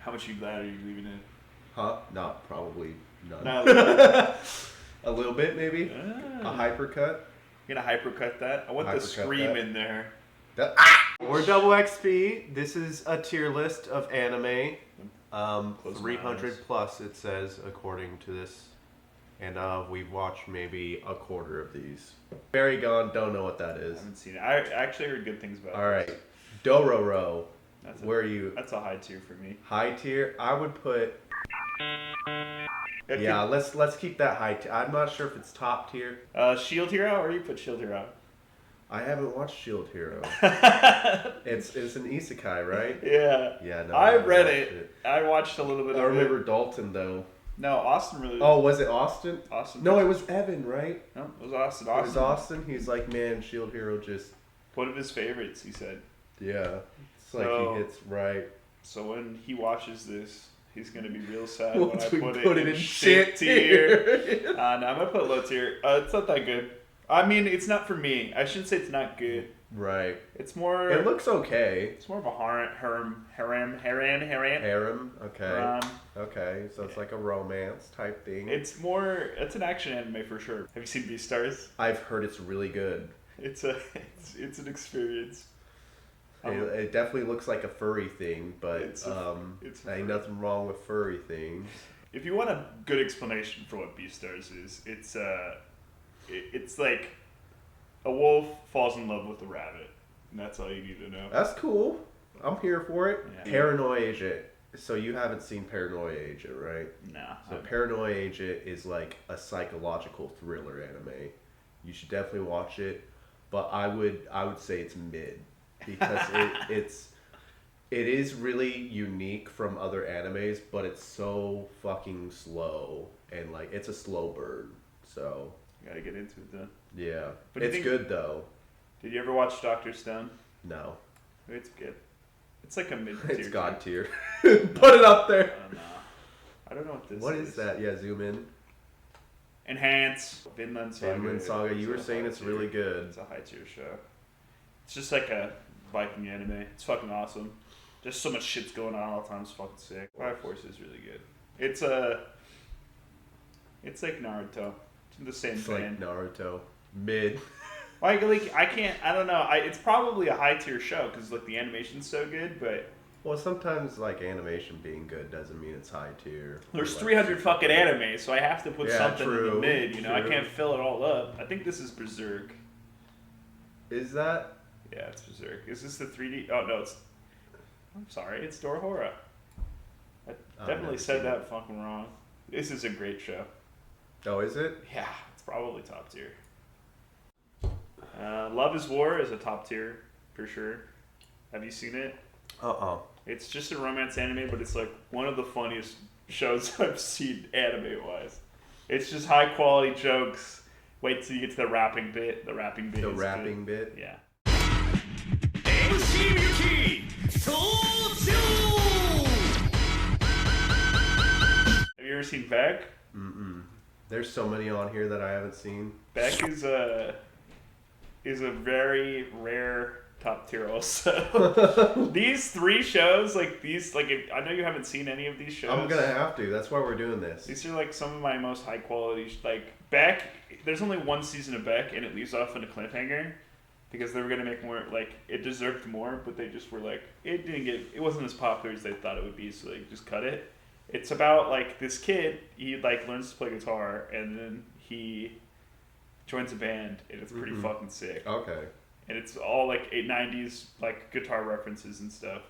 How much are you leaving in? Huh? Not probably none. Not a little. A little bit, maybe. A hypercut. You're gonna hypercut that? I want the scream in there. We're Double XP. This is a tier list of anime. 300 plus, it says, according to this. And we've watched maybe a quarter of these. Barry Gone, don't know what that is. I haven't seen it. I actually heard good things about it. Alright. Dororo. Where are you? That's a high tier for me. High tier? I would put... Yeah, let's keep that high tier. I'm not sure if it's top tier. Shield Hero, or you put Shield Hero? I haven't watched Shield Hero. It's an isekai, right? Yeah. Yeah, no. I read it. I watched a little bit of it. I remember Dalton, though. No, Austin really... Oh, was it Austin? Austin. No, it was Evan, right? No, it was Austin. It was Austin. He's like, man, Shield Hero just... One of his favorites, he said. Yeah. It's like he hits right. So when he watches this, he's going to be real sad Once when I put it in shit tier. No, I'm going to put low tier. It's not that good. I mean, it's not for me. I shouldn't say it's not good. Right. It's more... It looks okay. It's more of a harem. Harem, okay. Okay, so it's like a romance type thing. It's an action anime for sure. Have you seen Beastars? I've heard it's really good. It's an experience. It definitely looks like a furry thing, but it's ain't nothing wrong with furry things. If you want a good explanation for what Beastars is, it's like a wolf falls in love with a rabbit, and that's all you need to know. That's cool. I'm here for it. Yeah. Paranoia Agent. So you haven't seen Paranoia Agent, right? Nah. So Paranoia Agent is like a psychological thriller anime. You should definitely watch it, but I would say it's mid because it is really unique from other animes, but it's so fucking slow and like it's a slow burn. So you gotta get into it then. Yeah, but it's good though. Did you ever watch Dr. Stone? No. It's good. It's like a mid-tier. It's God tier. Put it up there. I don't know what this is. What is that? Yeah, zoom in. Enhance. Vinland Saga. Vinland Saga. You were saying it's really good. It's a high tier show. It's just like a Viking anime. It's fucking awesome. Just so much shit's going on all the time. It's fucking sick. Fire Force is really good. It's like Naruto. It's in the same vein. Like Naruto. Mid. I don't know. It's probably a high tier show because like the animation's so good, but well, sometimes like animation being good doesn't mean it's high tier. There's 300 fucking anime, so I have to put something in the mid. You know, true. I can't fill it all up. I think this is Berserk. Is that? Yeah, it's Berserk. Is this the 3D? Oh no, I'm sorry, it's Dorohedoro. I definitely said that fucking wrong. This is a great show. Oh, is it? Yeah, it's probably top tier. Love is War is a top tier for sure. Have you seen it? It's just a romance anime, but it's like one of the funniest shows I've seen anime wise. It's just high quality jokes. Wait till you get to the rapping bit. The rapping bit. Bit? Yeah. Have you ever seen Beck? Mm-mm. There's so many on here that I haven't seen. Beck is a very rare top tier also. These 3 shows, I know you haven't seen any of these shows. I'm gonna have to. That's why we're doing this. These are like some of my most high quality. Like Beck, there's only 1 season of Beck, and it leaves off in a cliffhanger because they were gonna make more. Like it deserved more, but they just were like it wasn't as popular as they thought it would be, so they just cut it. It's about like this kid. He like learns to play guitar, and then he joins a band, and it's pretty fucking sick. Okay. And it's all like 90s like guitar references and stuff.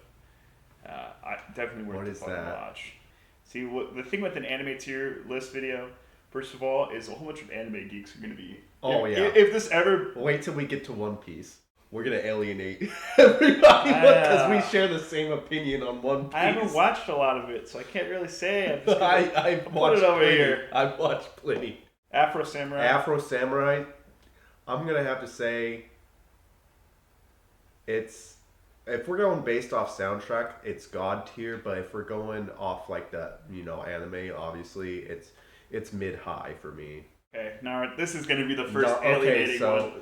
I definitely worth the fucking watch. See, the thing with an anime tier list video, first of all, is a whole bunch of anime geeks are gonna be. Oh yeah. If this ever. Wait till we get to One Piece. We're gonna alienate everybody because we share the same opinion on One Piece. I haven't watched a lot of it, so I can't really say. I've put it over here. I've watched plenty. Afro Samurai. Afro Samurai. I'm gonna have to say, if we're going based off soundtrack, it's God tier. But if we're going off like the anime, obviously it's mid high for me. Okay, now this is gonna be the first alienating one.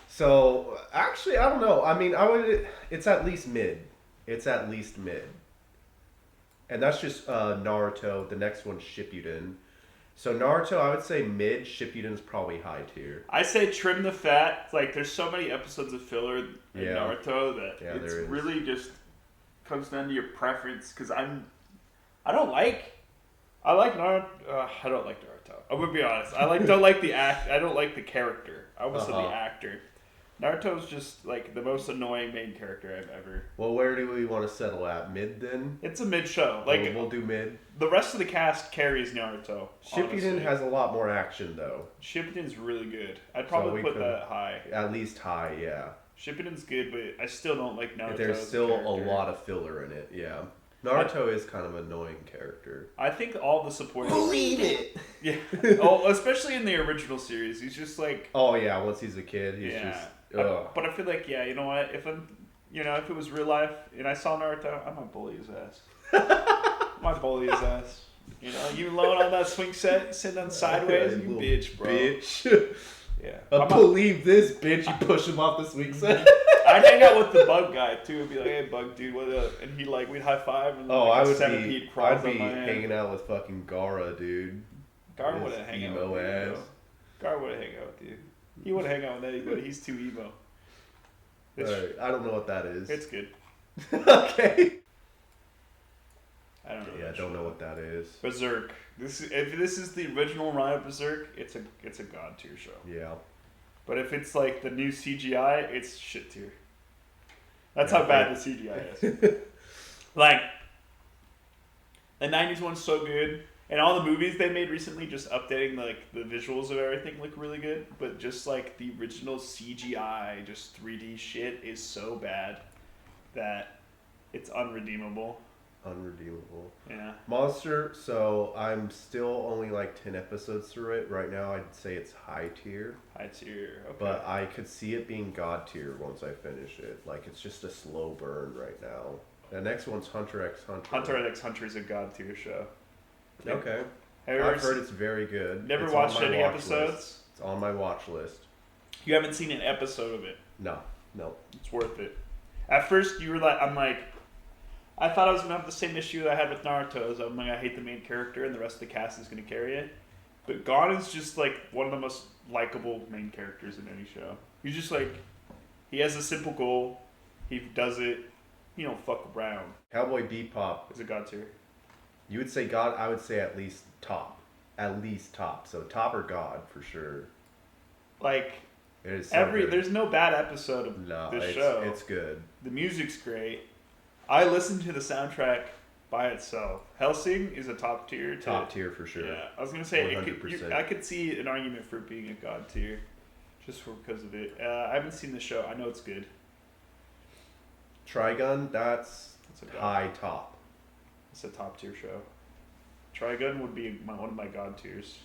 So actually, I don't know. I mean, it's at least mid. It's at least mid. And that's just Naruto. The next one's Shippuden. So Naruto, I would say mid. Shippuden's probably high tier. I say trim the fat. Like, there's so many episodes of filler in Yeah. Naruto that Yeah, it's there is. really just comes down to your preference. Because I don't like. I like Naruto. I don't like Naruto. I'm gonna be honest. Don't like the act. I don't like the character. I almost said the actor. Naruto's just like the most annoying main character I've ever. Well, where do we want to settle at? Mid then? It's a mid show. Like we'll do mid. the rest of the cast carries Naruto. Shippuden honestly. has a lot more action though. Shippuden's really good. I'd So probably we put could- that high. At least high, yeah. Shippuden's good, but I still don't like Naruto. There's as still a character. lot of filler in it, yeah. Naruto is kind of an annoying character. I think all the supporting. Believe it! Yeah. Oh, especially in the original series, he's just like. Oh yeah, once he's a kid, he's Yeah. just. Ugh. But I feel like, yeah, you know what? If if it was real life and I saw Naruto, I might bully his ass. I might bully his ass. You know, you alone on that swing set, sitting on sideways, you Little bitch, bro. Bitch. Yeah. I believe this, bitch. You push him off the swing set. I'd hang out with the bug guy too and be like, "Hey, bug dude, what up?" And he'd we'd high five and Oh, like, I a would centipede be. crawls I'd on be my hand. hanging out with fucking Gara, dude. Gar His wouldn't hang out emo with you. ass. Gar wouldn't hang out with you. He wouldn't hang out with anybody. He's too emo. It's, Alright, I don't know what that is. it's good. Okay. I don't know. Yeah, I that don't know show. what that is. Berserk. If this is the original run of Berserk, it's a god tier show. Yeah. But if it's like the new CGI, it's shit tier. That's Yeah, how bad the CGI is. Like, the 90s one's so good. And all the movies they made recently, just updating like the visuals of everything look really good. But just like the original CGI, just 3D shit is so bad that it's unredeemable. Unredeemable. Yeah. Monster, so I'm still only like 10 episodes through it. Right now, I'd say it's high tier. High tier. Okay. But I could see it being god tier once I finish it. Like, it's just a slow burn right now. The next one's Hunter x Hunter. Hunter x Hunter is a god tier show. Okay. Have you ever I've heard it's very good. never It's watched on my any watch episodes? list. It's on my watch list. You haven't seen an episode of it. No. It's worth it. At first, I thought I was gonna have the same issue that I had with Naruto. Is I'm like, I hate the main character, and the rest of the cast is gonna carry it. But Gon is just like one of the most likable main characters in any show. He's just like, he has a simple goal, he does it. You don't fuck around. Cowboy Bebop. Is a god tier. You would say god. I would say at least top. At least top. So top or god for sure. Like It is so good. there's no bad episode of No, this it's, show. it's good. The music's great. I listened to the soundtrack by itself. Hellsing is a top tier. Top tier for sure. Yeah, I was gonna say it could, 100%. I could see an argument for it being a god tier, just because of it. I haven't seen the show. I know it's good. Trigun, that's It's a god. high top. It's a top tier show. Trigun would be one of my god tiers.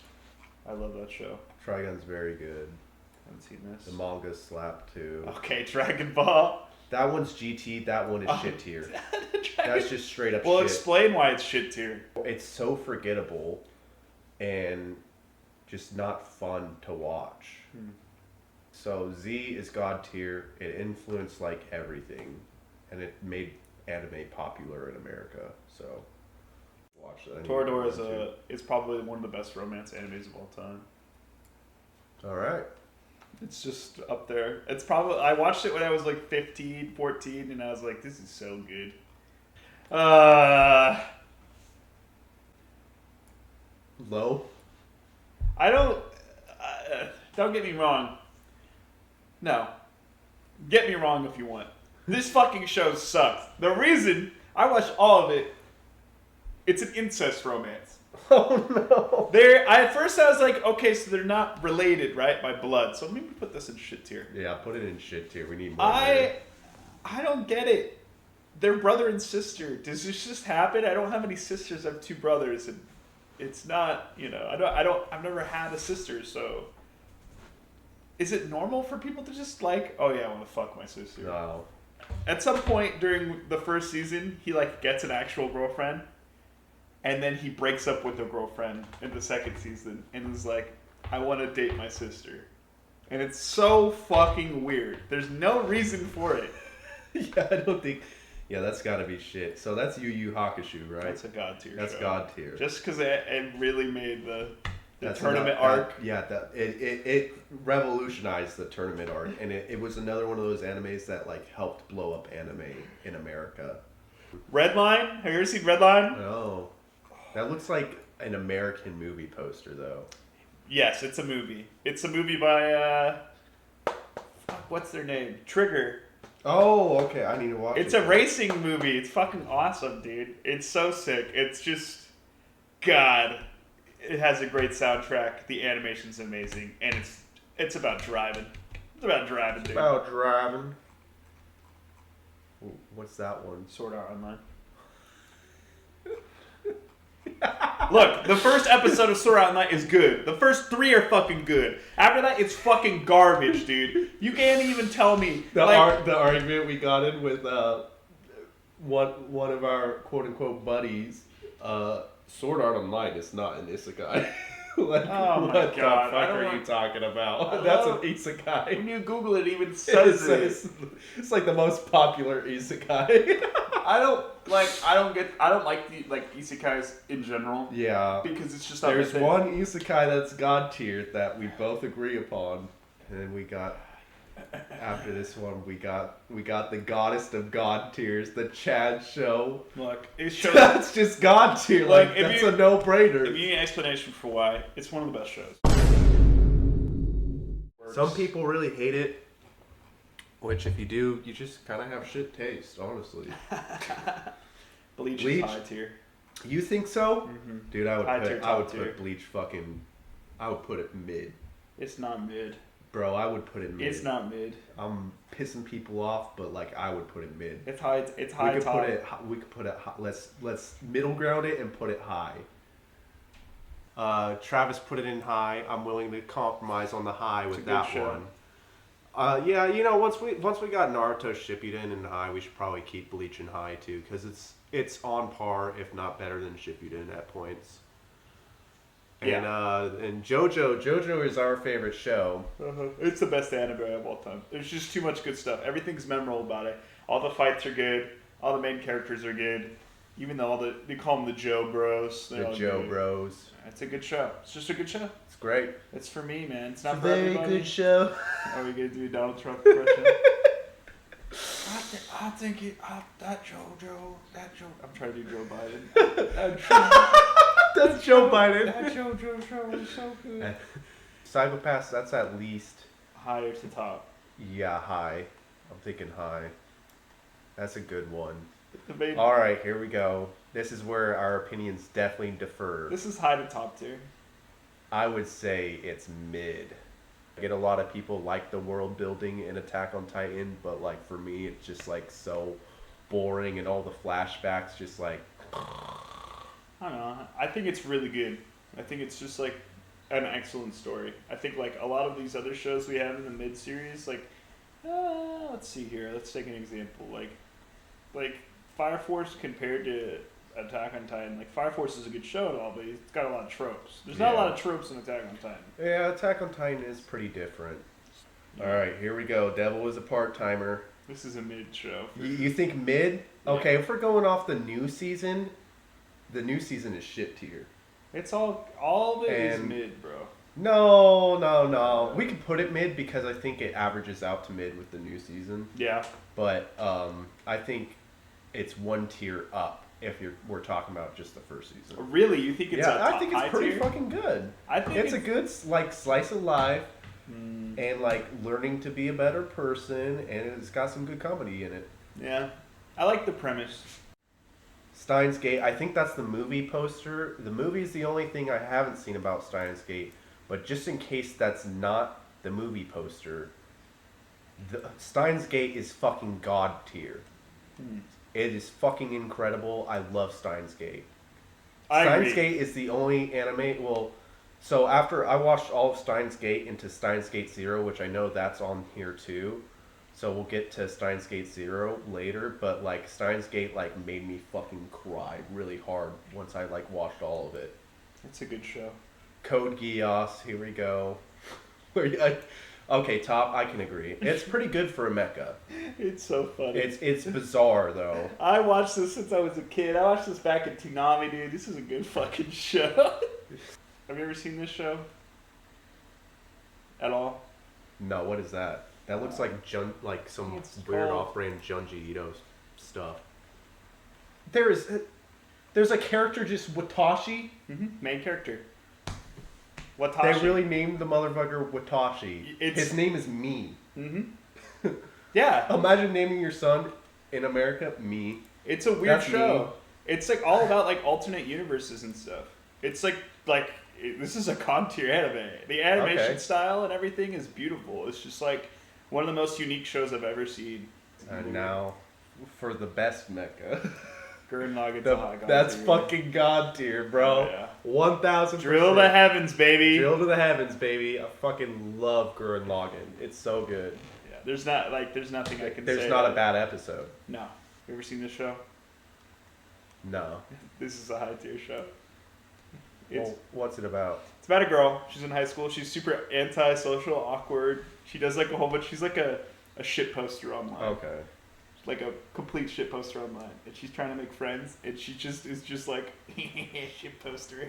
I love that show. Trigun's very good. Haven't seen this. The manga slap too. Okay, Dragon Ball. That one's GT. That one is Oh, shit tier. Dragon- That's just straight up Well, shit. explain why it's shit tier. It's so forgettable and just not fun to watch. So Z is god tier. It influenced like everything, and it made anime popular in America. So watch that. Toradora is probably one of the best romance animes of all time. All right. It's just up there. It's probably I watched it when I was like 15, 14, and I was like, this is so good. Low. I don't get me wrong. No. Get me wrong if you want. This fucking show sucks. The reason I watched all of it, it's an incest romance. Oh no. At first I was like, okay, so they're not related, right, by blood. So let me put this in shit tier. Yeah, put it in shit tier. We need more. there. I don't get it. They're brother and sister. Does this just happen? I don't have any sisters. I have two brothers, and it's not. I've never had a sister, so. Is it normal for people to just like? Oh yeah, I want to fuck my sister. No. At some point during the first season, he like gets an actual girlfriend, and then he breaks up with the girlfriend in the second season, and is like, I want to date my sister, and it's so fucking weird. There's no reason for it. Yeah, I don't think. Yeah, that's got to be shit. So that's Yu Yu Hakusho, right? That's a god tier. That's show. god tier. Just because it really made the That's tournament enough, arc. that it revolutionized the tournament arc, and it was another one of those animes that like helped blow up anime in America. Redline. Have you ever seen Redline? Oh, that looks like an American movie poster though. Yes, it's a movie. It's a movie by what's their name? Trigger. Oh, okay. I need to watch it. It's a racing movie. It's fucking awesome, dude. It's so sick. It's just, God, it has a great soundtrack. The animation's amazing, and it's about driving. It's about driving, dude. About driving. Ooh, what's that one? Sword Art Online. Look, the first episode of Sword Art Online is good. The first 3 are fucking good. After that, it's fucking garbage, dude. You can't even tell me. The argument we got in with one of our quote unquote buddies. Sword Art Online is not an isekai. Like, oh my what God, the fuck are you talking about? I That's love- an isekai. When you Google it, it even says it. It's like the most popular isekai. I don't like the isekais in general Yeah. because it's just not There's my thing. one isekai that's god tier that we both agree upon, and then we got after this one we got the goddess of god tiers, the Chad show. Look, it shows. That's just god tier. Like if that's you- a no-brainer. If you need an explanation for why, it's one of the best shows. Some people really hate it, which if you do, you just kind of have shit taste, honestly. Bleach Bleach? is high tier. You think so? Mm-hmm. Dude, I High tier, would top tier. put Bleach fucking, I would put it mid. It's not mid. Bro, I would put it mid. It's not mid. I'm pissing people off, but like I would put it mid. It's high. It's high. We could top. put it. We could put it. Let's middle ground it and put it high. Travis put it in high. I'm willing to compromise on the high with a good that show. one. Yeah, you know, once we got Naruto Shippuden in high, we should probably keep Bleach in high too, because it's on par, if not better than Shippuden at points. And and JoJo is our favorite show. It's the best anime of all time. There's just too much good stuff. Everything's memorable about it. All the fights are good. All the main characters are good. Even though they call them the Joe Bros. They're The all Joe good. Bros. It's a good show. It's just a good show. It's great. It's for me, man. It's not It's a for very everybody. good show. Are we gonna do a Donald Trump impression? I think that Joe. I'm trying to do Joe Biden. That's Joe Biden. That JoJo show is so good. Psychopaths, that's at least, Higher to top. yeah, high. I'm thinking high. That's a good one. The main, All right, here we go. This is where our opinions definitely differ. This is high to top tier. I would say it's mid. I get a lot of people like the world building in Attack on Titan, but like for me, it's just like so boring and all the flashbacks just like. I don't know. I think it's really good. I think it's just like an excellent story. I think like a lot of these other shows we have in the mid series, like let's see here. Let's take an example. Like Fire Force compared to Attack on Titan. Like Fire Force is a good show and all, but it's got a lot of tropes. There's not a Yeah. lot of tropes in Attack on Titan. Yeah, Attack on Titan is pretty different. All right, here we go. Devil is a part-timer. This is a mid show. You think mid? Yeah. Okay, if we're going off the new season is shit tier. It's all of it is And- mid, bro. No. We can put it mid because I think it averages out to mid with the new season. Yeah. But I think it's one tier up if we're talking about just the first season. Really, you think it's a Yeah, top I think high it's pretty tier? fucking good. I think It's a good like slice of life Mm, and like learning to be a better person, and it's got some good comedy in it. yeah. I like the premise. Steins Gate, I think that's the movie poster. The movie is the only thing I haven't seen about Steins Gate, but just in case that's not the movie poster, Steins Gate is fucking god tier. Hmm. It is fucking incredible. I love Steins Gate. I Steins agree. Gate is the only anime. Well, so after I watched all of Steins Gate into Steins Gate Zero, which I know that's on here too. So we'll get to Steins Gate Zero later, but like Steins Gate like made me fucking cry really hard once I like watched all of it. It's a good show. Code Geass, here we go. Okay, top. I can agree. It's pretty good for a mecha. It's so funny. It's bizarre though. I watched this since I was a kid. I watched this back in Toonami, dude. This is a good fucking show. Have you ever seen this show? At all? No, what is that? That looks like some It's weird called- off-brand Junji Ito stuff. There's a character just Watashi. Main character. Watashi. They really named the motherfucker Watashi. His name is Me. Yeah. Imagine naming your son in America Me. It's a weird That's show. me. It's like all about like alternate universes and stuff. It's this is a con tier anime. The animation Okay. style and everything is beautiful. It's just like one of the most unique shows I've ever seen. And now, for the best mecha. Gurren Lagann Saga. That's fucking god tier, bro. Oh, yeah. 1,000%. Drill to heavens, baby. Drill to the heavens, baby. I fucking love Gurren Lagann. It's so good. Yeah, there's nothing I can say. There's not a bad episode. No. You ever seen this show? No. This is a high tier show. It's Well, what's it about? It's about a girl. She's in high school. She's super antisocial, awkward. She does like a whole bunch. She's like a shit poster online. Okay. Like a complete shit poster online. And she's trying to make friends. And she just is just like, shit poster.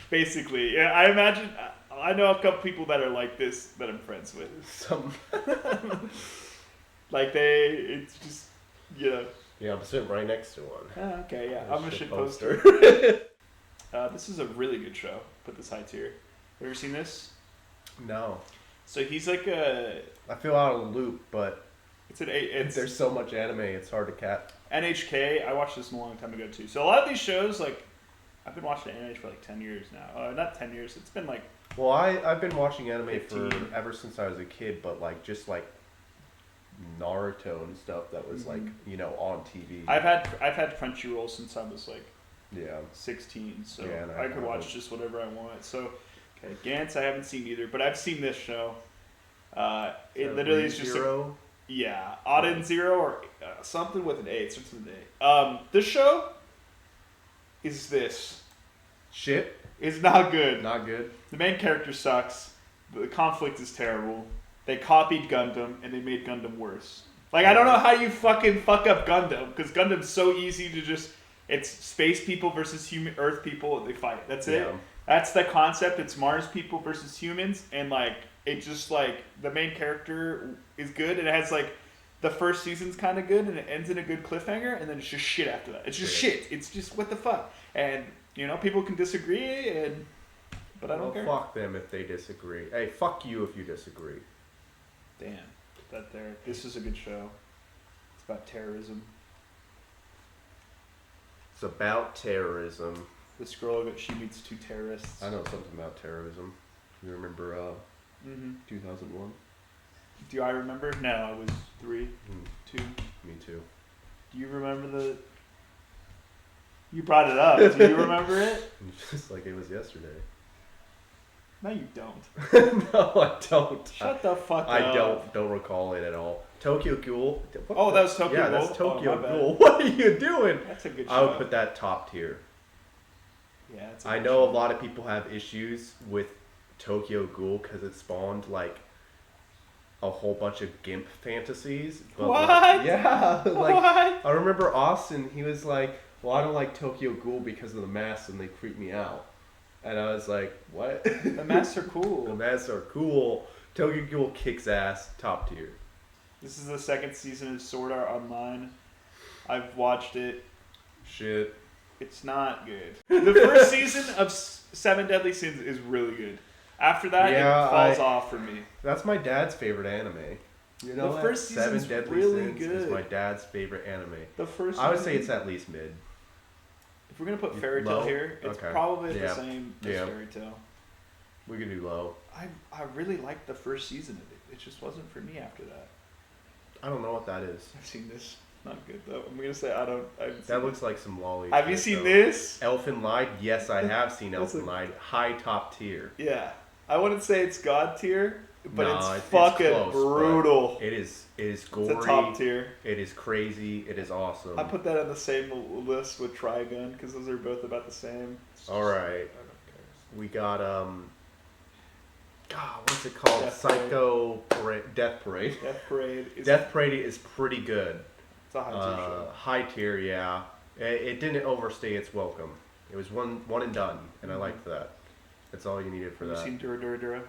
Basically. Yeah, I imagine, I know a couple people that are like this that I'm friends with. Some. Like it's just, you know. Yeah, I'm sitting right next to one. Oh, okay, yeah. I'm a shit poster. This is a really good show. Put this high tier. Have you ever seen this? No. So he's like a. I feel out of the loop, but It's there's so much anime, it's hard to catch. NHK. I watched this a long time ago too. So a lot of these shows, like, I've been watching NH for like 10 years now. Not 10 years. It's been like. Well, I've been watching anime 15. for ever since I was a kid, but like just like Naruto and stuff that was like on TV. I've had Crunchyroll since I was like yeah. 16, so Yeah, and I could watch just whatever I want. So, okay, Gantz I haven't seen either, but I've seen this show. It literally is just Zero. yeah, Auden Zero or something with an A. It starts with an A. This show is Shit. is not good. Not good. The main character sucks. The conflict is terrible. They copied Gundam and they made Gundam worse. Like, I don't know how you fucking fuck up Gundam, because Gundam's so easy to just. It's space people versus Earth people. They fight. That's it. Yeah. That's the concept. It's Mars people versus humans, and like it just like the main character is good, and it has like the first season's kind of good, and it ends in a good cliffhanger, and then it's just shit after that. It's just shit. It's just what the fuck, and people can disagree, but I don't care. Fuck them if they disagree. Hey, fuck you if you disagree. Damn, this is a good show. It's about terrorism. It's about terrorism. This girl, she meets two terrorists. I know something about terrorism. You remember 2001? Do I remember? No, I was 3, 2. Me too. Do you remember You brought it up. Do you remember it? Just like it was yesterday. No, you don't. No, I don't. Shut the fuck up. I don't recall it at all. Tokyo Ghoul. Oh, that was Tokyo Yeah, Ghoul? that's Tokyo Oh, my bad. Ghoul. What are you doing? That's a good show. I would put that top tier. Yeah, it's a I good know show. a lot of people have issues with Tokyo Ghoul because it spawned like a whole bunch of GIMP fantasies. But What? Like, yeah. Like What? I remember Austin. He was like, "Well, I don't like Tokyo Ghoul because of the masks and they creep me out." And I was like, "What?" The masks are The cool. masks are cool. Tokyo Ghoul kicks ass. Top tier. This is the second season of Sword Art Online. I've watched it. Shit. It's not good. The first season of Seven Deadly Sins is really good. After that, Yeah, it falls off for me. That's my dad's favorite anime. You know The that? first season's Seven Deadly really Sins is good. my dad's favorite anime. The first. I would say season- it's at least mid. If we're gonna put Fairy Tail Low? here, it's Okay. probably the Yeah. same as Yeah. Fairy Tail. We could do low. I really liked the first season of it. It just wasn't for me after that. I don't know what that is. I've seen this. Not good though. I'm gonna say I haven't That seen looks like some lolly. Have you shit, seen though. this? Elfen Lied? Yes, I have seen That's Elfen Lied. High top tier. Yeah. I wouldn't say it's God tier, but No, it's it's fucking close, but brutal. It is gory. It's a top tier. It is crazy. It is awesome. I put that on the same list with Trigun because those are both about the same. All right. I don't care. We got God, what's it called? Death Death Parade. Death Parade Is pretty good. It's a high tier show. High tier, yeah. It didn't overstay its welcome. It was one and done, and I liked that. That's all you needed for Have that. you seen Dura Dura Dura?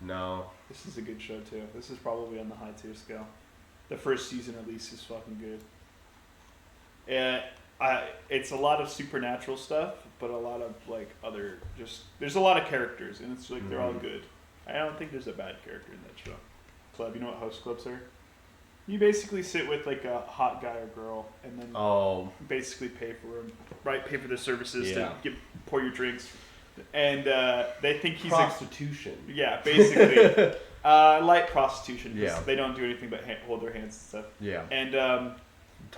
No. This is a good show too. This is probably on the high tier scale. The first season at least is fucking good. It's a lot of supernatural stuff, but a lot of like other there's a lot of characters, and it's like they're all good. I don't think there's a bad character in that show. Club, you know what host clubs are? You basically sit with like a hot guy or girl, and then basically pay for them, right? Pay for their services to pour your drinks, and they think he's prostitution. Yeah, basically. Light prostitution. Yeah. They don't do anything but hold their hands and stuff. Yeah. And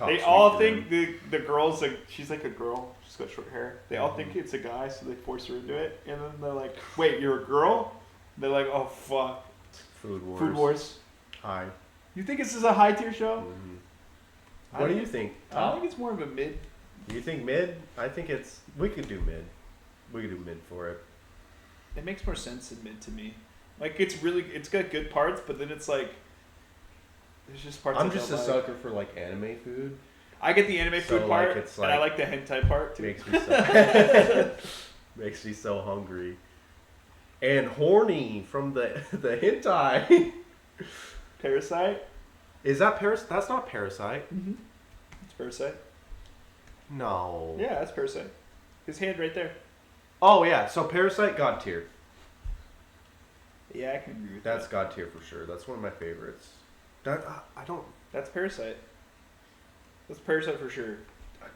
they all think the girl's like, she's like a girl. She's got short hair. They all think it's a guy, so they force her into it. And then they're like, wait, you're a girl? They're like, oh, fuck. Food Wars. Food Wars. Hi. You think this is a high tier show? Mm-hmm. What do you think? I think it's more of a mid. You think mid? I think we could do mid. We could do mid for it. It makes more sense in mid to me. Like, it's got good parts, but then it's like, there's just parts I'm just a sucker for, like, anime food. I get the anime food part, and I like the hentai part, too. Makes me so hungry. And horny from the hentai. Parasite? Is that Parasite? That's not Parasite. Mm-hmm. It's Parasite. No. Yeah, that's Parasite. His hand right there. Oh, yeah. So Parasite, God tier. Yeah, I can agree with that. That's God tier for sure. That's one of my favorites. I don't... That's Parasite. That's Parasite for sure.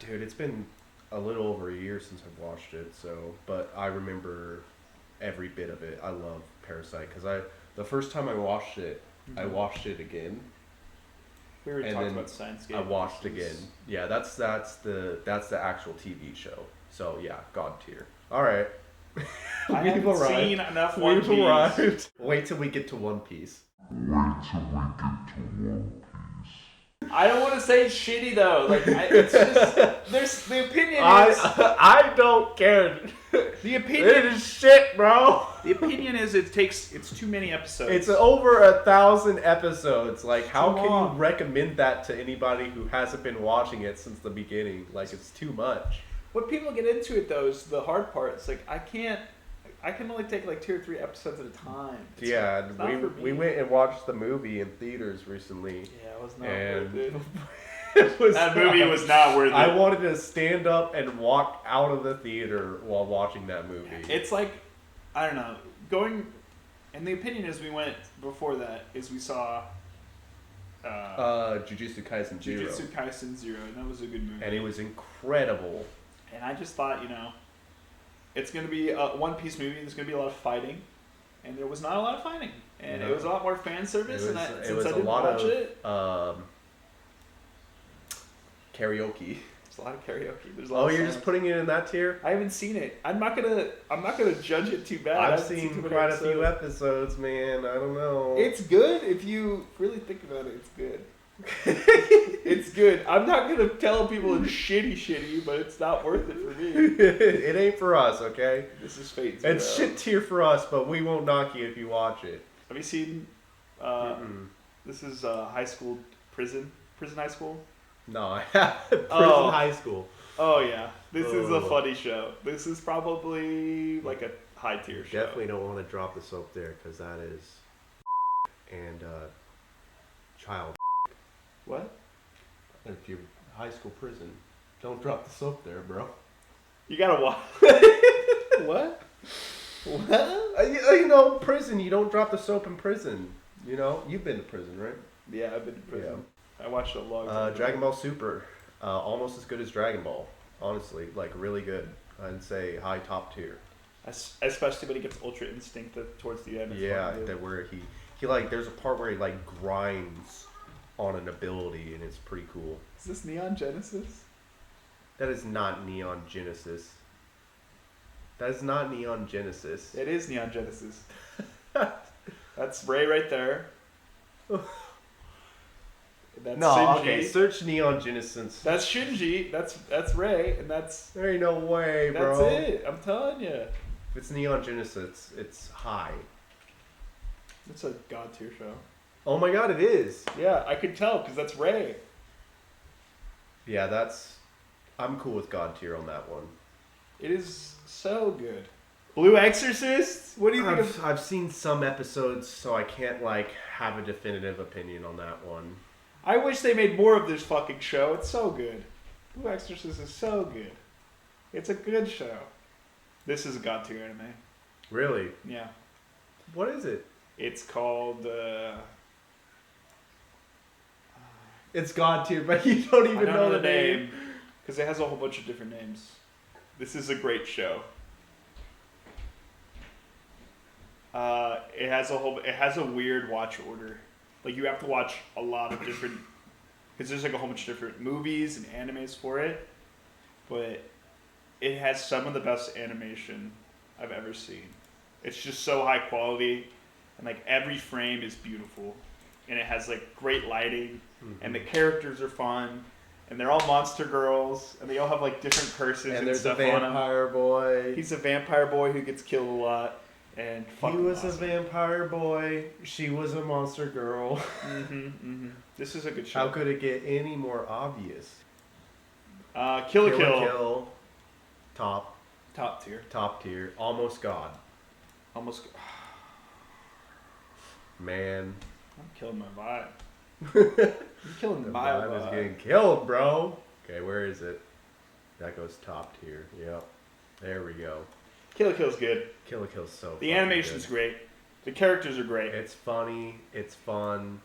Dude, it's been a little over a year since I've watched it, but I remember every bit of it. I love Parasite because the first time I watched it, I watched it again. We were talking about Science Game. I watched again. Yeah, that's the actual TV show. So yeah, God tier. All right. I haven't seen enough One Piece. Wait till we get to One Piece. I don't want to say it's shitty though. Like it's just there's the opinion is I don't care. The opinion it is shit, bro. The opinion is it's too many episodes. It's over 1,000 episodes. Like how can you recommend that to anybody who hasn't been watching it since the beginning? Like it's too much. What people get into it though is the hard part. It's like I can only take like 2 or 3 episodes at a time. We went and watched the movie in theaters recently. Yeah, it was not worth it. That movie was not worth it. I wanted to stand up and walk out of the theater while watching that movie. It's like, I don't know, going, and the opinion is we went before that is we saw Jujutsu Kaisen 0. Jujutsu Kaisen 0, and that was a good movie. And it was incredible. And I just thought, it's going to be a One Piece movie. There's going to be a lot of fighting, and there was not a lot of fighting, and it was a lot more fan service. Since I didn't watch it, karaoke. There's a lot of karaoke. There's a lot of you're songs. just putting it in that tier? I haven't seen it. I'm not gonna judge it too bad. I've seen quite a few episodes, man. I don't know. It's good if you really think about it. It's good. It's good. I'm not gonna tell people it's shitty, but it's not worth it for me. It ain't for us, okay? This is Fate. It's shit tier for us, but we won't knock you if you watch it. Have you seen? This is prison high school. No, I haven't. Prison High School. Oh yeah, this is a funny show. This is probably like a high tier show. Definitely don't want to drop the soap there because that is and child. What? If you're high school prison, don't drop the soap there, bro. You gotta watch. What? What? Prison. You don't drop the soap in prison. You've been to prison, right? Yeah, I've been to prison. Yeah. I watched a long time. Dragon Ball Super, almost as good as Dragon Ball. Honestly, like really good. I'd say high top tier. Especially when he gets Ultra Instinct towards the end. Yeah, where he there's a part where he like grinds on an ability, and it's pretty cool. Is this Neon Genesis? That is not Neon Genesis. That is not Neon Genesis. It is Neon Genesis. That's Ray right there. That's Shinji. Okay, search Neon Genesis. That's Shinji. That's Ray, and that's. There ain't no way, bro. That's it. I'm telling you. If it's Neon Genesis, it's high. It's a God tier show. Oh my god, it is. Yeah, I could tell because that's Ray. Yeah, I'm cool with God tier on that one. It is so good. Blue Exorcist? What do you think of... I've seen some episodes, so I can't like have a definitive opinion on that one. I wish they made more of this fucking show. It's so good. Blue Exorcist is so good. It's a good show. This is a God tier anime. Really? Yeah. What is it? It's called... It's God tier, but you don't even I don't know the name. Because it has a whole bunch of different names. This is a great show. It has a weird watch order. Like, you have to watch a lot of different... Because there's like a whole bunch of different movies and animes for it. But it has some of the best animation I've ever seen. It's just so high quality. And like every frame is beautiful. And it has like great lighting. Mm-hmm. And the characters are fun. And they're all monster girls. And they all have like different curses and there's stuff a vampire boy. He's a vampire boy who gets killed a lot. And he was awesome. A vampire boy. She was a monster girl. This is a good show. How could it get any more obvious? Kill la Kill. Top tier. Top tier. Almost God. Man. I'm killing my vibe. I'm killing the my vibe. Is getting killed, bro. Okay, where is it? That goes top tier. Yep. There we go. Kill la Kill's good. Kill la Kill's so The animation's great. The characters are great. It's funny. It's fun.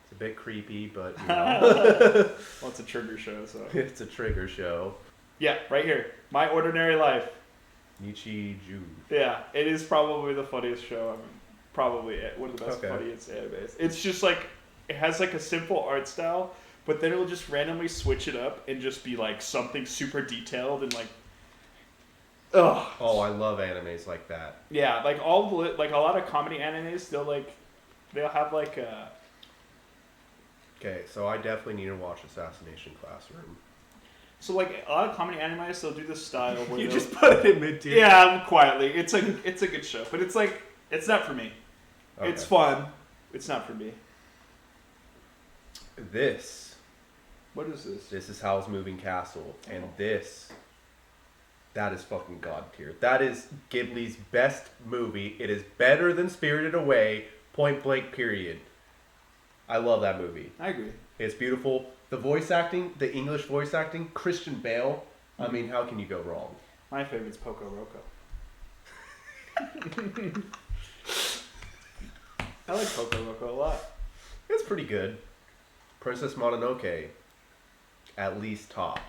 It's a bit creepy, but you know. Well, it's a trigger show, so. It's a trigger show. Yeah, right here. My Ordinary Life. Nichijou. Yeah, it is probably the funniest show. I mean, probably one of the best funniest animes. It's just like, it has like a simple art style, but then it'll just randomly switch it up and just be like something super detailed and like, ugh. Oh, I love animes like that. Yeah, like like a lot of comedy animes, they'll have like a... Okay, so I definitely need to watch Assassination Classroom. So like a lot of comedy animes, they'll do this style where you just put it in mid tier. Yeah, quietly. It's a good show, but it's like, it's not for me. Okay. It's fun. It's not for me. This. What is this? This is Howl's Moving Castle, and that is fucking God tier. That is Ghibli's best movie. It is better than Spirited Away, point blank, period. I love that movie. I agree. It's beautiful. The voice acting, the English voice acting, Christian Bale. I mean, how can you go wrong? My favorite's Poco Roco. I like Poco Roco a lot. It's pretty good. Princess Mononoke, at least top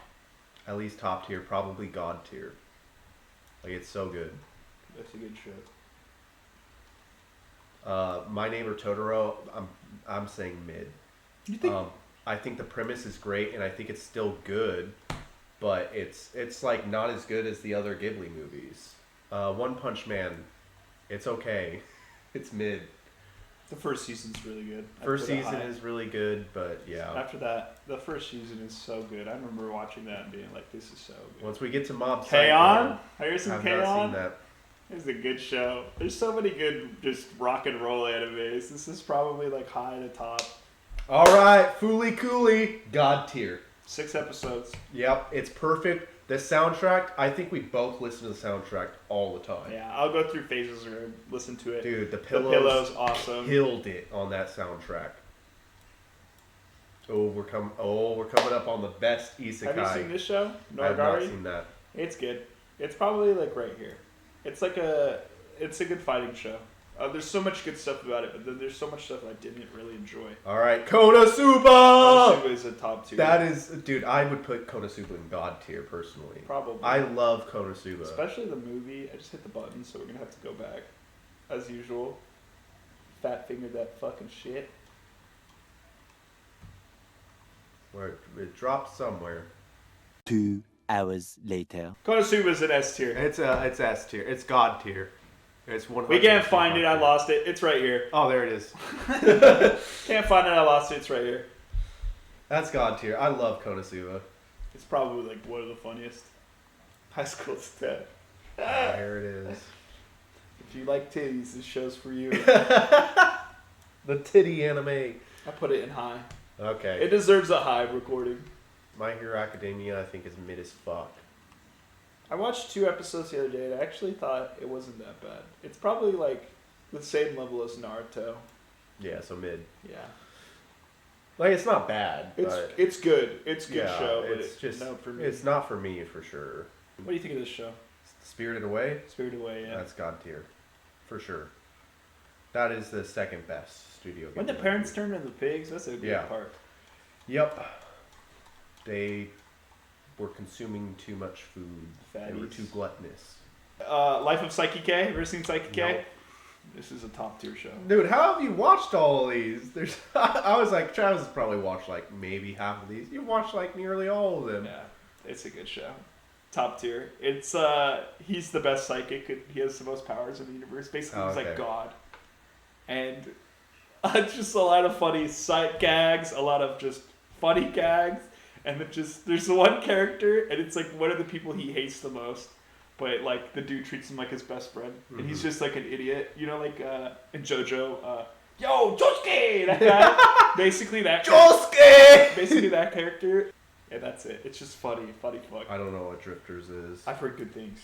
tier, probably God tier. Like, it's so good. That's a good show. My Neighbor Totoro, I'm saying mid. You think? I think the premise is great, and I think it's still good, but it's like not as good as the other Ghibli movies. One Punch Man, it's okay. It's mid. The first season's really good. First season is really good, but yeah. After that, the first season is so good. I remember watching that and being like, this is so good. Once we get to Mob K-On! Here's some K-On! I've not seen that. It's a good show. There's so many good just rock and roll animes. This is probably like high to top. Alright, Fooly Cooly, God tier. 6 episodes. Yep, it's perfect. The soundtrack, I think we both listen to the soundtrack all the time. Yeah, I'll go through phases or listen to it. Dude, the Pillows awesome. Killed it on that soundtrack. We're coming up on the best isekai. Have you seen this show? I have not seen that. It's good. It's probably like right here. It's a good fighting show. There's so much good stuff about it, but then there's so much stuff I didn't really enjoy. Alright, Konosuba! Konosuba is a top tier. That is, dude, I would put Konosuba in God tier, personally. Probably. I love Konosuba. Especially the movie. I just hit the button, so we're going to have to go back. As usual. Fat fingered that fucking shit. Where it dropped somewhere. 2 hours later. Konosuba's an S tier. It's S tier. It's God tier. It's 100%. We can't find it. I lost it. It's right here. Oh, there it is. Can't find it. I lost it. It's right here. That's God tier. I love Konosuba. It's probably like one of the funniest. High School Step. There it is. If you like titties, this show's for you. The titty anime. I put it in high. Okay. It deserves a high recording. My Hero Academia, I think, is mid as fuck. I watched 2 episodes the other day, and I actually thought it wasn't that bad. It's probably like the same level as Naruto. Yeah, so mid. Yeah. Like, it's not bad. It's but it's good. It's a good yeah, show, but it's just not for me. it's not for me for sure. What do you think of this show? Spirited Away, Spirited Away, yeah. that's God tier, for sure. That is the second best studio game. When the parents turn into the pigs, that's a good Yeah. part. Yep. They were consuming too much food. They were Fatties. too gluttonous. Life of Psyche K. Ever seen Psyche K? Nope. This is a top tier show. Dude, how have you watched all of these? There's, I was like, Travis has probably watched like maybe half of these. You watched like nearly all of them. Yeah, it's a good show. Top tier. It's he's the best psychic. He has the most powers in the universe. Basically, he's okay. like God. And just a lot of funny sight gags, a lot of just funny gags, and then just there's the one character, and it's like one of the people he hates the most. But like the dude treats him like his best friend, and he's just like an idiot, you know, like in JoJo, yo Josuke, that guy, basically that Josuke! basically that character, and that's it. It's just funny fuck. I don't know what Drifters is. I've heard good things.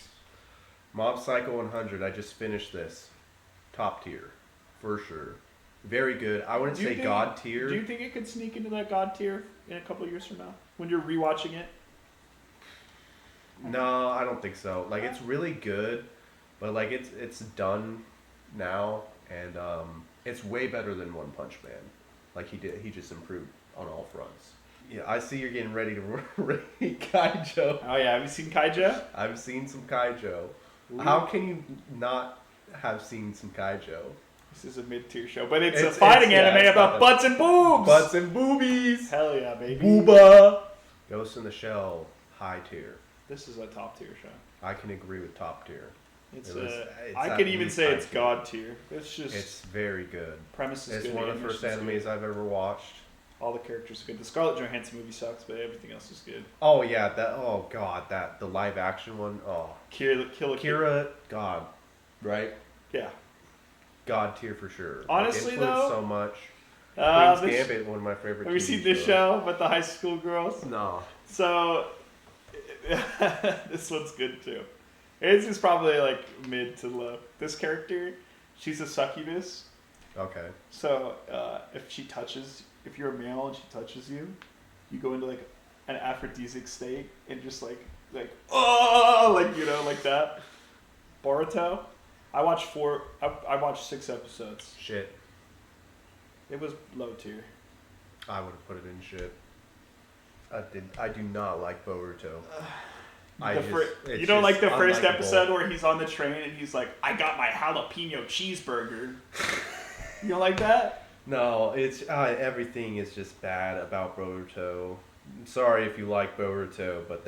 Mob Psycho 100. I just finished this. Top tier, for sure. Very good. I wouldn't Do you say think- God tier. Do you think it could sneak into that God tier in a couple of years from now when you're rewatching it? No, I don't think so. Like, it's really good, but like it's done now, and it's way better than One Punch Man. Like he just improved on all fronts. Yeah, I see you're getting ready to rate Kaijo. Oh yeah, have you seen Kaijo? I've seen some Kaijo. How can you not have seen some Kaijo? This is a mid-tier show, but it's a It's- fighting yeah, anime it's about not butts and boobs. Butts and boobies. Hell yeah, baby. Booba. Ghost in the Shell, high tier. This is a top tier show. I can agree with top tier. It's It's I at could even least say high it's tier. God tier. It's just It's very good. premise is It's good. one of the first animation's animes good. I've ever watched. All the characters are good. The Scarlett Johansson movie sucks, but everything else is good. Oh yeah, the live action one. Oh, Kill Kira, God, right? Yeah. God tier for sure. Honestly, influenced though, so much. this- Queen's Gambit, one of my favorite. have you TV seen this shows. show about the high school girls? No. So this one's good too. It's just probably like mid to low. This character, she's a succubus. Okay. So if you're a male and she touches you, you go into like an aphrodisiac state and just like oh, like you know, like that. Boruto, I watched 6 episodes. Shit. It was low tier. I would have put it in shit. I do not like Boruto. You don't like the first unlikable. episode where he's on the train and he's like, I got my jalapeno cheeseburger. You don't like that? No, it's everything is just bad about Boruto. I'm sorry if you like Boruto, but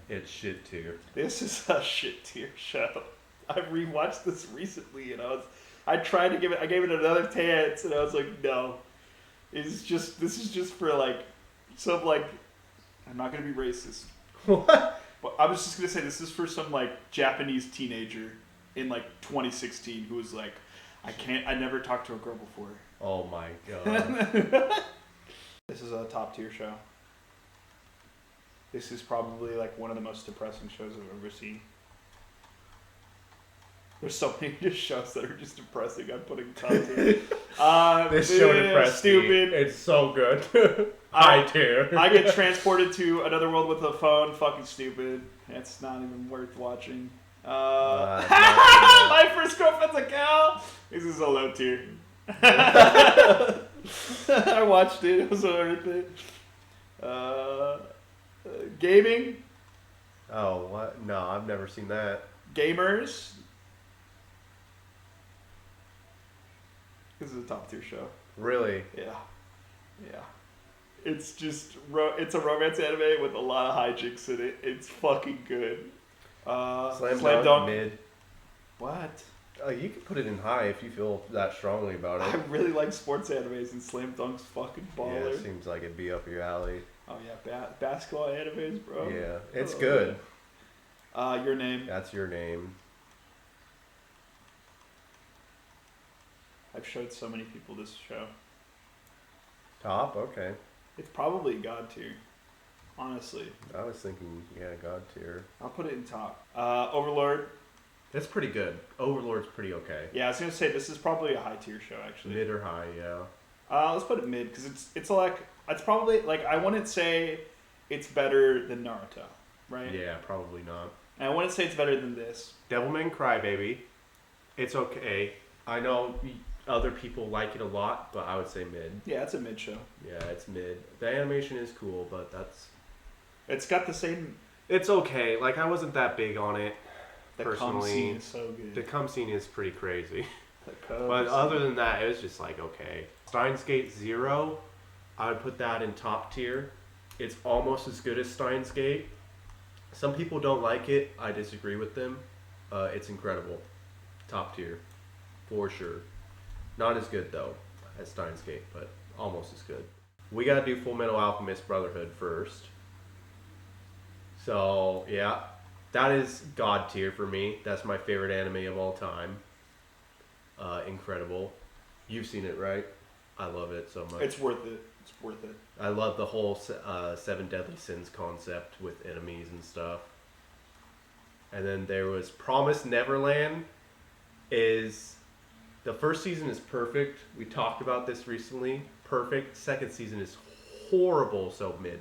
it's shit tier. This is a shit tier show. I rewatched this recently and I gave it another chance and I was like, no. This is just for like some like, I'm not gonna be racist. What? But I was just gonna say this is for some like Japanese teenager in like 2016 who was like, I never talked to a girl before. Oh my god. This is a top tier show. This is probably like one of the most depressing shows I've ever seen. There's so many just shows that are just depressing. I'm putting top tier. This show depressed stupid. me. It's so good. High tier. I get transported to another world with a phone. Fucking stupid. It's not even worth watching. My first girlfriend's a cow. This is a low tier. I watched it. It was worth it. Gaming, Oh, what? No, I've never seen that. gamers. This is a top tier show. Really? Yeah. It's just it's a romance anime with a lot of hijinks in it. It's fucking good. Slam Dunk, mid. What? You can put it in high if you feel that strongly about I it. really like sports animes and Slam Dunk's fucking Yeah, baller. it seems like it'd be up your alley. Oh yeah, basketball animes, bro. Yeah, it's Oh. good. Your name. That's your name. I've showed so many people this show. Top? Okay. It's probably God tier. Honestly. I was thinking, yeah, God tier. I'll put it in top. Overlord. That's pretty good. Overlord's pretty okay. Yeah, I was gonna say this is probably a high tier show actually. Mid or high, yeah. Let's put it mid because it's probably like I wouldn't say it's better than Naruto, right? Yeah, probably not. And I wouldn't say it's better than this. Devilman Crybaby. It's okay. I know other people like it a lot, but I would say mid. Yeah, it's a mid show. Yeah, it's mid. The animation is cool, but that's... It's got the same. It's okay. Like, I wasn't that big on it, The cum personally. scene is so good. The cum scene is pretty crazy. The cum But scene. other than that, it was just like, okay. Steins Gate 0, I would put that in top tier. It's almost as good as Steins Gate. Some people don't like it. I disagree with them. It's incredible. Top tier. For sure. Not as good, though, as Steins Gate, but almost as good. We gotta do Full Metal Alchemist Brotherhood first. So, yeah. That is God tier for me. That's my favorite anime of all time. Incredible. You've seen it, right? I love it so much. It's worth it. It's worth it. I love the whole Seven Deadly Sins concept with enemies and stuff. And then there was Promised Neverland. The first season is perfect. We talked about this recently. Perfect. Second season is horrible, so mid.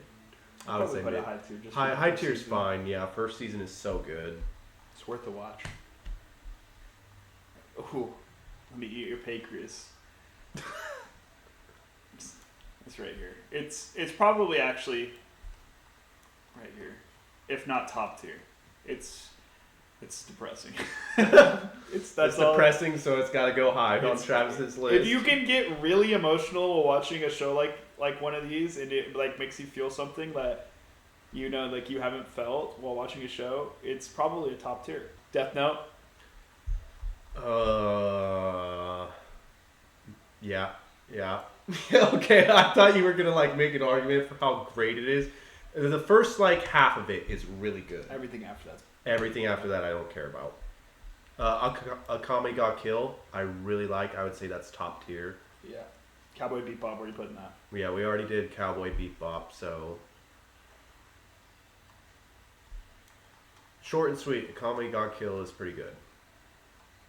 I would say Probably mid. put it high tier. Just High, for the high first tier's season. fine. Yeah, first season is so good. It's worth a watch. Ooh, let me eat your pancreas. It's right here. It's probably actually right here, if not top tier. It's depressing. That's It's all. depressing, so it's got to go high on It's- Travis's list. If you can get really emotional while watching a show like one of these, and it like makes you feel something that like you haven't felt while watching a show, it's probably a top tier. Death Note. Yeah. Okay, I thought you were gonna like make an argument for how great it is. The first like half of it is really good. Everything after that. Everything after that, I don't care about. Akame ga Kill, I really like. I would say that's top tier. Yeah. Cowboy Bebop. Where are you putting that? Yeah, we already did Cowboy Bebop, so short and sweet. Akame ga Kill is pretty good.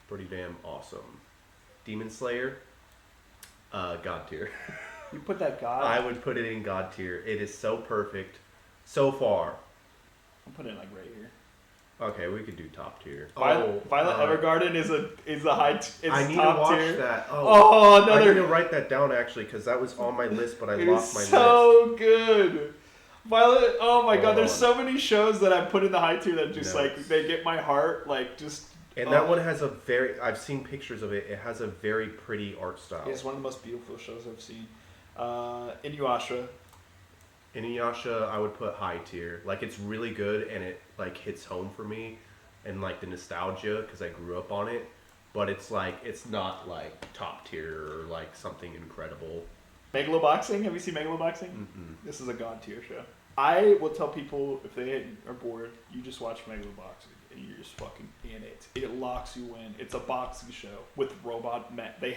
Pretty damn awesome. Demon Slayer, God tier. You put that God. I would put it in God tier. It is so perfect, so far. I'm putting it like right here. Okay, we could do top tier. Violet Evergarden is a high. It's I need to top watch tier. that. Oh, I need to another. write that down actually because that was on my list, but I It lost is my list. so good. Violet. Oh my Hold God. There's on. so many shows that I put in the high tier that just No. like they get my heart like just. And that one has a very. I've seen pictures of it. It has a very pretty art style. It's one of the most beautiful shows I've seen. Inuyasha. Inuyasha, I would put high tier. Like it's really good and it like hits home for me, and like the nostalgia because I grew up on it. But it's like it's not like top tier or like something incredible. Megaloboxing. Have you seen Megaloboxing? Mm-mm. This is a god tier show. I will tell people if they are bored, you just watch Megaloboxing and you're just fucking in it. It locks you in. It's a boxing show with robot men. They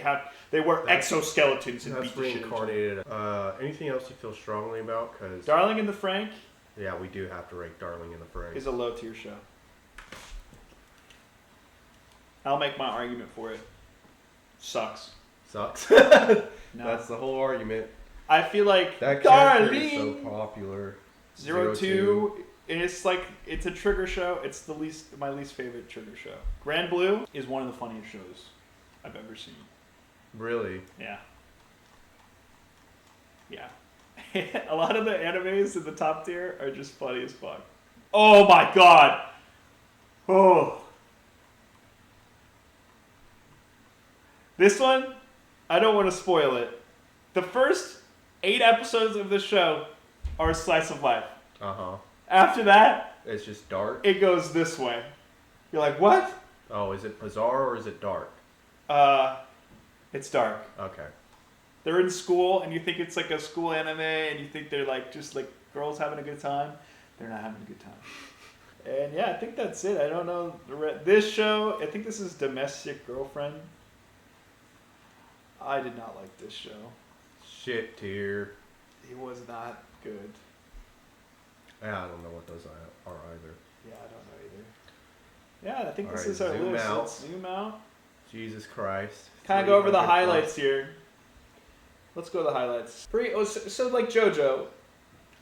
wear exoskeletons and That's beat the shit. out of each reincarnated. Anything else you feel strongly about? Because other. Darling in the Frank yeah, we do have to rank Darling in the Franxx. is a low tier show. I'll make my argument for it. Sucks. Sucks. No. That's the whole argument. I feel like That character is so Darling popular. 02, and it's like it's a trigger show. It's my least favorite trigger show. Grand Blue is one of the funniest shows I've ever seen. Really? Yeah. Yeah. A lot of the animes in the top tier are just funny as fuck. Oh my god. Oh. This one, I don't want to spoil it. The first 8 episodes of the show are a slice of life. Uh-huh. After that, It's just dark? it goes this way. You're like, what? Oh, is it bizarre or is it dark? It's dark. Okay. They're in school, and you think it's like a school anime, and you think they're like just like girls having a good time. They're not having a good time. And yeah, I think that's it. I don't know this show. I think this is Domestic Girlfriend. I did not like this show. Shit tier. It was not good. Yeah, I don't know what those are either. Yeah, I don't know either. Yeah, I think this Alright, is our zoom list. out. Let's zoom out. Jesus Christ. Kind of go over the 300 highlights plus. here. Let's go to the highlights. So like JoJo,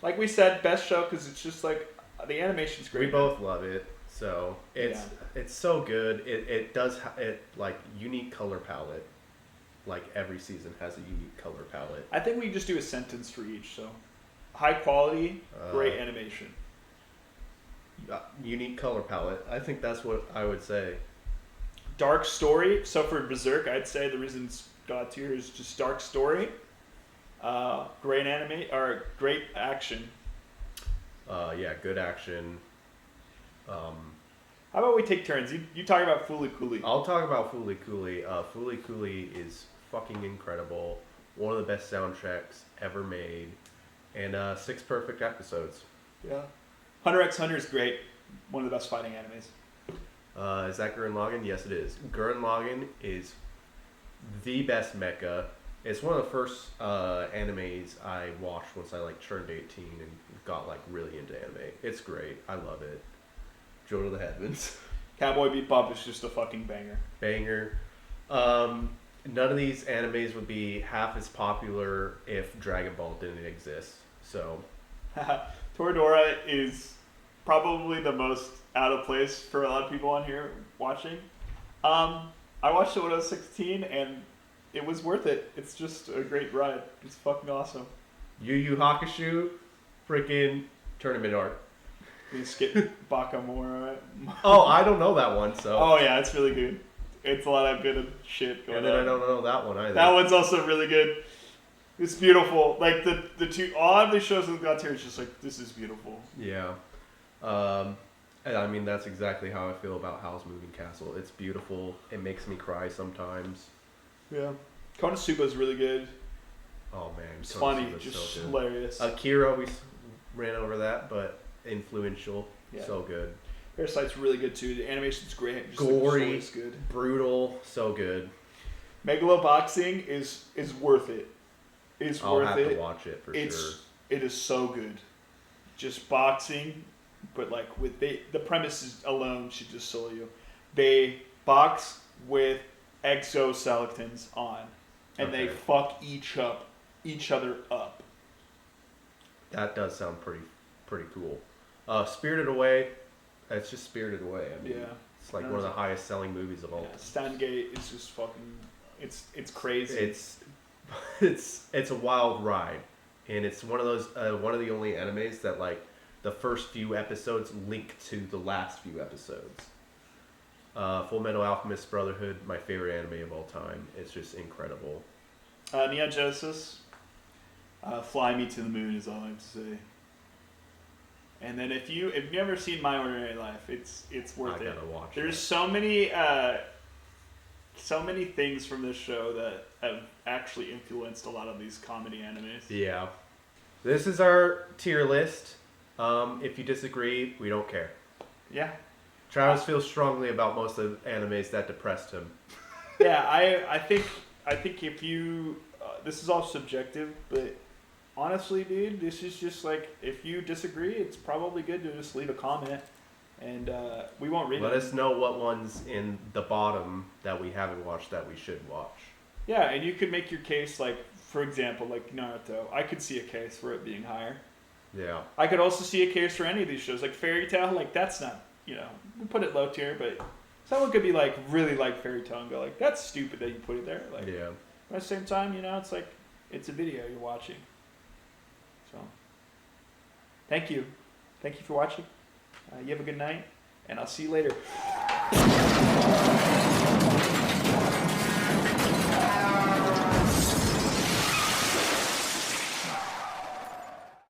like we said, best show because it's just like the animation's great. We both love it. So it's so good. It does it like unique color palette. Like every season has a unique color palette. I think we just do a sentence for each. So, high quality, great animation. Unique color palette. I think that's what I would say. Dark story. So for Berserk, I'd say the reason it's God tier is just dark story. Great anime or great action. Yeah, good action. How about we take turns? You talk about Fooly Cooly. I'll talk about Fooly Cooly. Fooly Cooly is fucking incredible. One of the best soundtracks ever made. And 6 perfect episodes. Yeah. Hunter x Hunter is great. One of the best fighting animes. Is that Gurren Lagann? Yes, it is. Gurren Lagann is the best mecha. It's one of the first animes I watched once I like turned 18 and got like really into anime. It's great. I love it. Joe to the Heavens. Cowboy Bebop is just a fucking banger. Banger. None of these animes would be half as popular if Dragon Ball didn't exist. So, Toradora is probably the most out of place for a lot of people on here watching. I watched it when I was 16 and it was worth it. It's just a great ride. It's fucking awesome. Yu Yu Hakusho, freaking tournament art. You skip Bakamura. Oh, I don't know that one, so. Oh yeah, it's really good. It's a lot of good shit going And then on. I don't know that one either. That one's also really good. It's beautiful. Like the two, all of these shows with God tier is just like, this is beautiful. Yeah. And I mean, that's exactly how I feel about Howl's Moving Castle. It's beautiful. It makes me cry sometimes. Yeah. Konosuba is really good. Oh man, It's Konosuba's funny, just so good. hilarious. Akira, we ran over that, but influential. Yeah. So good. Parasite's really good too. The animation's great. Just Gory. The story's good. Brutal. So good. Megaloboxing is worth it. It's I'll worth have it. to watch it for sure. It is so good. Just boxing, but like with the premises alone should just sell you. They box with exoskeletons on, and they Okay. fuck each other up. That does sound pretty cool. Spirited Away. It's just Spirited Away. I mean, Yeah. it's like one of the highest selling movies of all. Yeah, Steingate is just fucking. It's crazy. It's a wild ride, and it's one of those one of the only animes that like the first few episodes link to the last few episodes. Full Metal Alchemist Brotherhood, my favorite anime of all time. It's just incredible. Neon Genesis, Fly Me to the Moon is all I have to say. And then if you've never seen My Ordinary Life, it's worth I it. gotta watch There's it. so many things from this show that have actually influenced a lot of these comedy animes. Yeah. This is our tier list. If you disagree, we don't care. Yeah. Travis feels strongly about most of the animes that depressed him. Yeah, I think if you this is all subjective, but honestly, dude, this is just like if you disagree, it's probably good to just leave a comment, and we won't read Let it. us know what ones in the bottom that we haven't watched that we should watch. Yeah, and you could make your case, like for example, like Naruto. I could see a case for it being higher. Yeah. I could also see a case for any of these shows, like Fairy Tail. Like that's not, we put it low tier, but someone could be like really like Fairy Tail and go like, that's stupid that you put it there. Like, Yeah. but at the same time, it's like it's a video you're watching. So, thank you for watching. You have a good night, and I'll see you later.